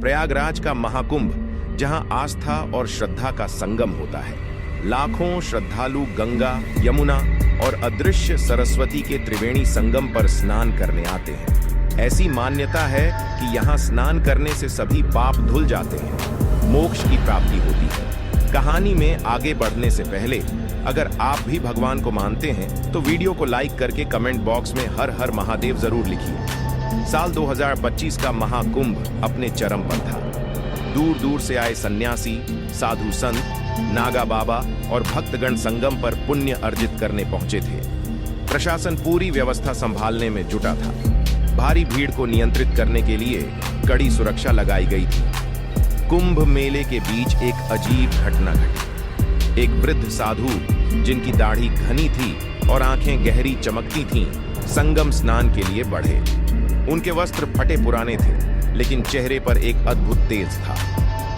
प्रयागराज का महाकुंभ, जहां आस्था और श्रद्धा का संगम होता है। लाखों श्रद्धालु गंगा, यमुना और अदृश्य सरस्वती के त्रिवेणी संगम पर स्नान करने आते हैं। ऐसी मान्यता है कि यहाँ स्नान करने से सभी पाप धुल जाते हैं, मोक्ष की प्राप्ति होती है। कहानी में आगे बढ़ने से पहले अगर आप भी भगवान को मानते हैं तो वीडियो को लाइक करके कमेंट बॉक्स में हर हर महादेव जरूर लिखिए। साल 2025 का महाकुंभ अपने चरम पर था। दूर दूर से आए सन्यासी, साधु संत, नागा बाबा और भक्तगण संगम पर पुण्य अर्जित करने पहुंचे थे। प्रशासन पूरी व्यवस्था संभालने में जुटा था। भारी भीड़ को नियंत्रित करने के लिए कड़ी सुरक्षा लगाई गई थी। कुंभ मेले के बीच एक अजीब घटना घटी। एक वृद्ध साधु, जिनकी दाढ़ी घनी थी और आंखें गहरी चमकती थीं, संगम स्नान के लिए बढ़े। उनके वस्त्र फटे पुराने थे, लेकिन चेहरे पर एक अद्भुत तेज था।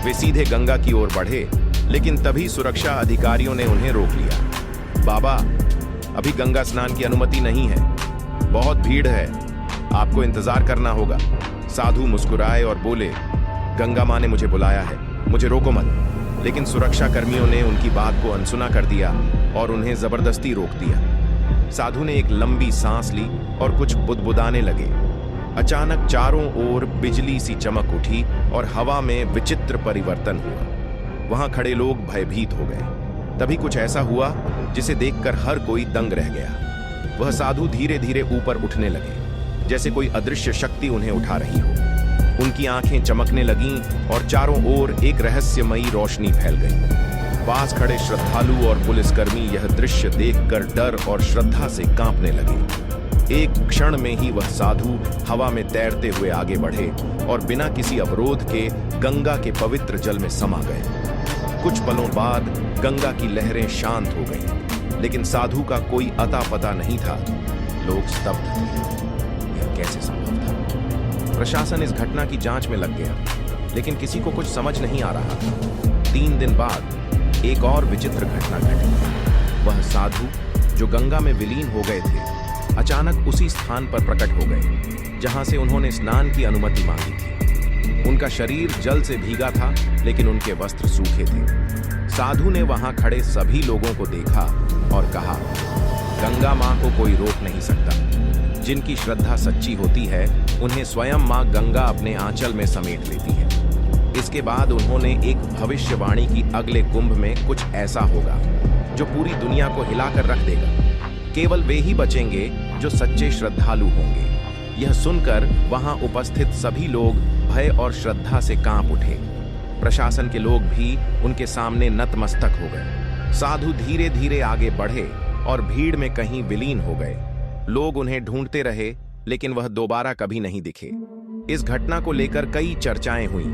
वे सीधे गंगा की ओर बढ़े, लेकिन तभी सुरक्षा अधिकारियों ने उन्हें रोक लिया। बाबा, अभी गंगा स्नान की अनुमति नहीं है, बहुत भीड़ है, आपको इंतजार करना होगा। साधु मुस्कुराए और बोले, गंगा माँ ने मुझे बुलाया है, मुझे रोको मत। लेकिन सुरक्षा कर्मियों ने उनकी बात को अनसुना कर दिया और उन्हें जबरदस्ती रोक दिया। साधु ने एक लंबी सांस ली और कुछ बुदबुदाने लगे। अचानक चारों ओर बिजली सी चमक उठी और हवा में विचित्र परिवर्तन हुआ। वहां खड़े लोग भयभीत हो गए। तभी कुछ ऐसा हुआ जिसे देखकर हर कोई दंग रह गया। वह साधु धीरे धीरे ऊपर उठने लगे, जैसे कोई अदृश्य शक्ति उन्हें उठा रही हो। उनकी आंखें चमकने लगीं और चारों ओर एक रहस्यमयी रोशनी फैल गई। पास खड़े श्रद्धालु और पुलिसकर्मी यह दृश्य देखकर डर और श्रद्धा से कांपने लगे। एक क्षण में ही वह साधु हवा में तैरते हुए आगे बढ़े और बिना किसी अवरोध के गंगा के पवित्र जल में समा गए। कुछ पलों बाद गंगा की लहरें शांत हो गईं, लेकिन साधु का कोई अता पता नहीं था। लोग स्तब्ध थे। यह कैसे संभव था? प्रशासन इस घटना की जांच में लग गया, लेकिन किसी को कुछ समझ नहीं आ रहा था। 3 दिन बाद एक और विचित्र घटना घटी। वह साधु, जो गंगा में विलीन हो गए थे, अचानक उसी स्थान पर प्रकट हो गए जहां से उन्होंने स्नान की अनुमति मांगी थी। उनका शरीर जल से भीगा था, लेकिन उनके वस्त्र सूखे थे। साधु ने वहां खड़े सभी लोगों को देखा और कहा, गंगा मां को कोई रोक नहीं सकता। जिनकी श्रद्धा सच्ची होती है, उन्हें स्वयं मां गंगा अपने आंचल में समेट लेती है। इसके बाद उन्होंने एक भविष्यवाणी की, अगले कुंभ में कुछ ऐसा होगा जो पूरी दुनिया को हिलाकर रख देगा। केवल वे ही बचेंगे जो सच्चे श्रद्धालु होंगे। यह सुनकर वहां उपस्थित सभी लोग भय और श्रद्धा से कांप उठे। प्रशासन के लोग भी उनके सामने नतमस्तक हो गए। साधु धीरे धीरे आगे बढ़े और भीड़ में कहीं विलीन हो गए। लोग उन्हें ढूंढते रहे, लेकिन वह दोबारा कभी नहीं दिखे। इस घटना को लेकर कई चर्चाएं हुई।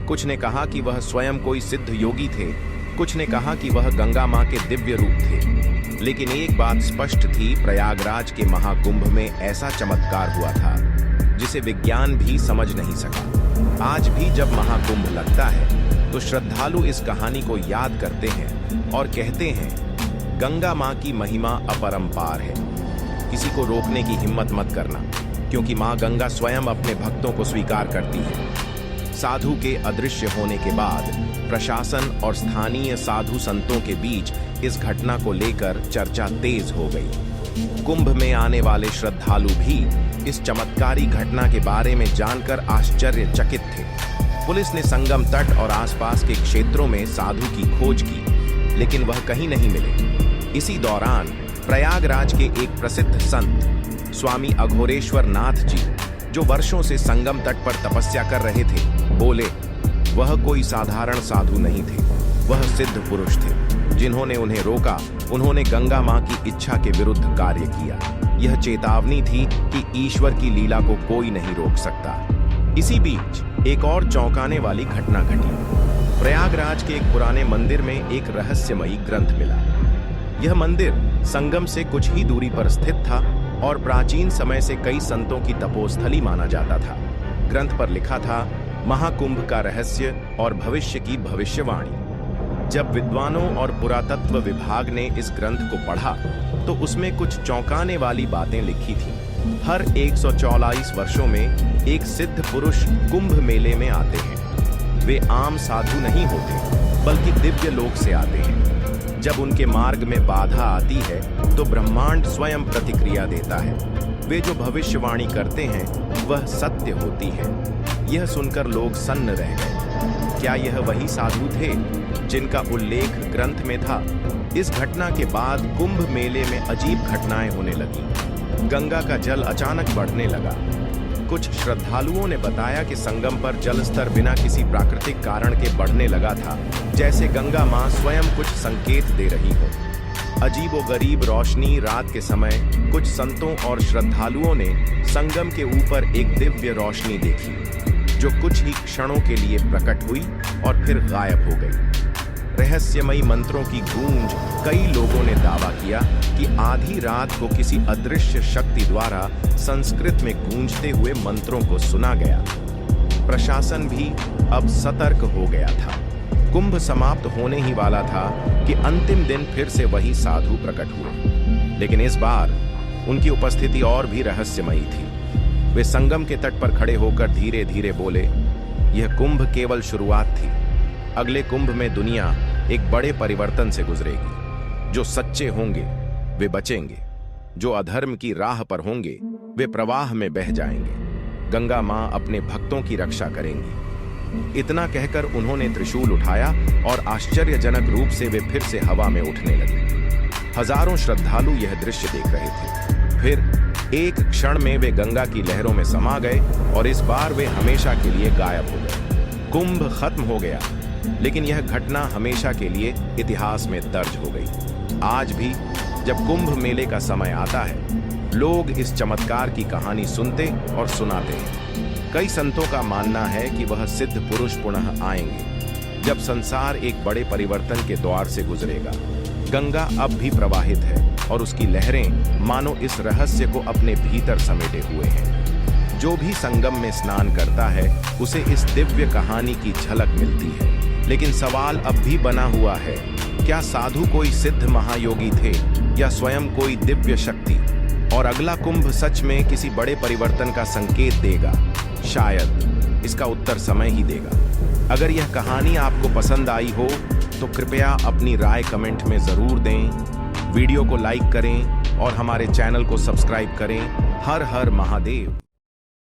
कुछ ने कहा कि वह स्वयं कोई सिद्ध योगी थे, कुछ ने कहा कि वह गंगा मां के दिव्य रूप थे। लेकिन एक बात स्पष्ट थी, प्रयागराज के महाकुंभ में ऐसा चमत्कार हुआ था जिसे विज्ञान भी समझ नहीं सका। आज भी जब महाकुंभ लगता है तो श्रद्धालु इस कहानी को याद करते हैं और कहते हैं, गंगा मां की महिमा अपरंपार है। किसी को रोकने की हिम्मत मत करना, क्योंकि मां गंगा स्वयं अपने भक्तों को स्वीकार करती है। साधु के अदृश्य होने के बाद प्रशासन और स्थानीय साधु संतों के बीच इस घटना को लेकर चर्चा तेज हो गई। कुंभ में आने वाले श्रद्धालु भी इस चमत्कारी घटना के बारे में जानकर आश्चर्यचकित थे। पुलिस ने संगम तट और आसपास के क्षेत्रों में साधु की खोज की, लेकिन वह कहीं नहीं मिले। इसी दौरान प्रयागराज के एक प्रसिद्ध संत स्वामी अघोरेश्वर नाथ जी, जो वर्षों से संगम तट पर तपस्या कर रहे थे, बोले, वह कोई साधारण साधु नहीं थे, वह सिद्ध पुरुष थे। जिन्होंने उन्हें रोका, उन्होंने गंगा मां की इच्छा के विरुद्ध कार्य किया। यह चेतावनी थी कि ईश्वर की लीला को कोई नहीं रोक सकता। इसी बीच एक और चौंकाने वाली घटना घटी। प्रयागराज के एक पुराने मंदिर में एक रहस्यमयी ग्रंथ मिला। यह मंदिर संगम से कुछ ही दूरी पर स्थित था और प्राचीन समय से कई संतों की तपोस्थली माना जाता था। ग्रंथ पर लिखा था, महाकुंभ का रहस्य और भविष्य की भविष्यवाणी। जब विद्वानों और पुरातत्व विभाग ने इस ग्रंथ को पढ़ा तो उसमें कुछ चौंकाने वाली बातें लिखी थी। हर 144 वर्षों में एक सिद्ध पुरुष कुंभ मेले में आते हैं। वे आम साधु नहीं होते बल्कि दिव्य लोक से आते हैं। जब उनके मार्ग में बाधा आती है तो ब्रह्मांड स्वयं प्रतिक्रिया देता है। वे जो भविष्यवाणी करते हैं वह सत्य होती है। यह सुनकर लोग सन्न रह गए। क्या यह वही साधु थे जिनका उल्लेख ग्रंथ में था? इस घटना के बाद कुंभ मेले में अजीब घटनाएं होने लगी। गंगा का जल अचानक बढ़ने लगा। कुछ श्रद्धालुओं ने बताया कि संगम पर जल स्तर बिना किसी प्राकृतिक कारण के बढ़ने लगा था, जैसे गंगा मां स्वयं कुछ संकेत दे रही हो। अजीबोगरीब रोशनी रात के समय कुछ संतों और श्रद्धालुओं ने संगम के ऊपर एक दिव्य रोशनी देखी, जो कुछ ही क्षणों के लिए प्रकट हुई और फिर गायब हो गई। रहस्यमयी मंत्रों की गूंज, कई लोगों ने दावा किया कि आधी रात को किसी अदृश्य शक्ति द्वारा संस्कृत में गूंजते हुए मंत्रों को सुना गया। प्रशासन भी अब सतर्क हो गया था। कुंभ समाप्त होने ही वाला था कि अंतिम दिन फिर से वही साधु प्रकट हुए, लेकिन इस बार उनकी उपस्थिति और भी रहस्यमयी थी। वे संगम के तट पर खड़े होकर धीरे धीरे बोले, यह कुंभ केवल शुरुआत थी। अगले कुंभ में दुनिया एक बड़े परिवर्तन से गुजरेगी। जो सच्चे होंगे वे बचेंगे, जो अधर्म की राह पर होंगे वे प्रवाह में बह जाएंगे। गंगा मां अपने भक्तों की रक्षा करेंगी। इतना कहकर उन्होंने त्रिशूल उठाया और आश्चर्यजनक रूप से वे फिर से हवा में उठने लगे। हजारों श्रद्धालु यह दृश्य देख रहे थे। फिर एक क्षण में वे गंगा की लहरों में समा गए और इस बार वे हमेशा के लिए गायब हो गए। कुंभ खत्म हो गया, लेकिन यह घटना हमेशा के लिए इतिहास में दर्ज हो गई। आज भी जब कुंभ मेले का समय आता है, लोग इस चमत्कार की कहानी सुनते और सुनाते हैं। कई संतों का मानना है कि वह सिद्ध पुरुष पुनः आएंगे जब संसार एक बड़े परिवर्तन के द्वार से गुजरेगा। गंगा अब भी प्रवाहित है और उसकी लहरें मानो इस रहस्य को अपने भीतर समेटे हुए हैं। जो भी संगम में स्नान करता है उसे इस दिव्य कहानी की झलक मिलती है। लेकिन सवाल अब भी बना हुआ है, क्या साधु कोई सिद्ध महायोगी थे या स्वयं कोई दिव्य शक्ति? और अगला कुंभ सच में किसी बड़े परिवर्तन का संकेत देगा? शायद इसका उत्तर समय ही देगा। अगर यह कहानी आपको पसंद आई हो तो कृपया अपनी राय कमेंट में जरूर दें। वीडियो को लाइक करें और हमारे चैनल को सब्सक्राइब करें। हर हर महादेव।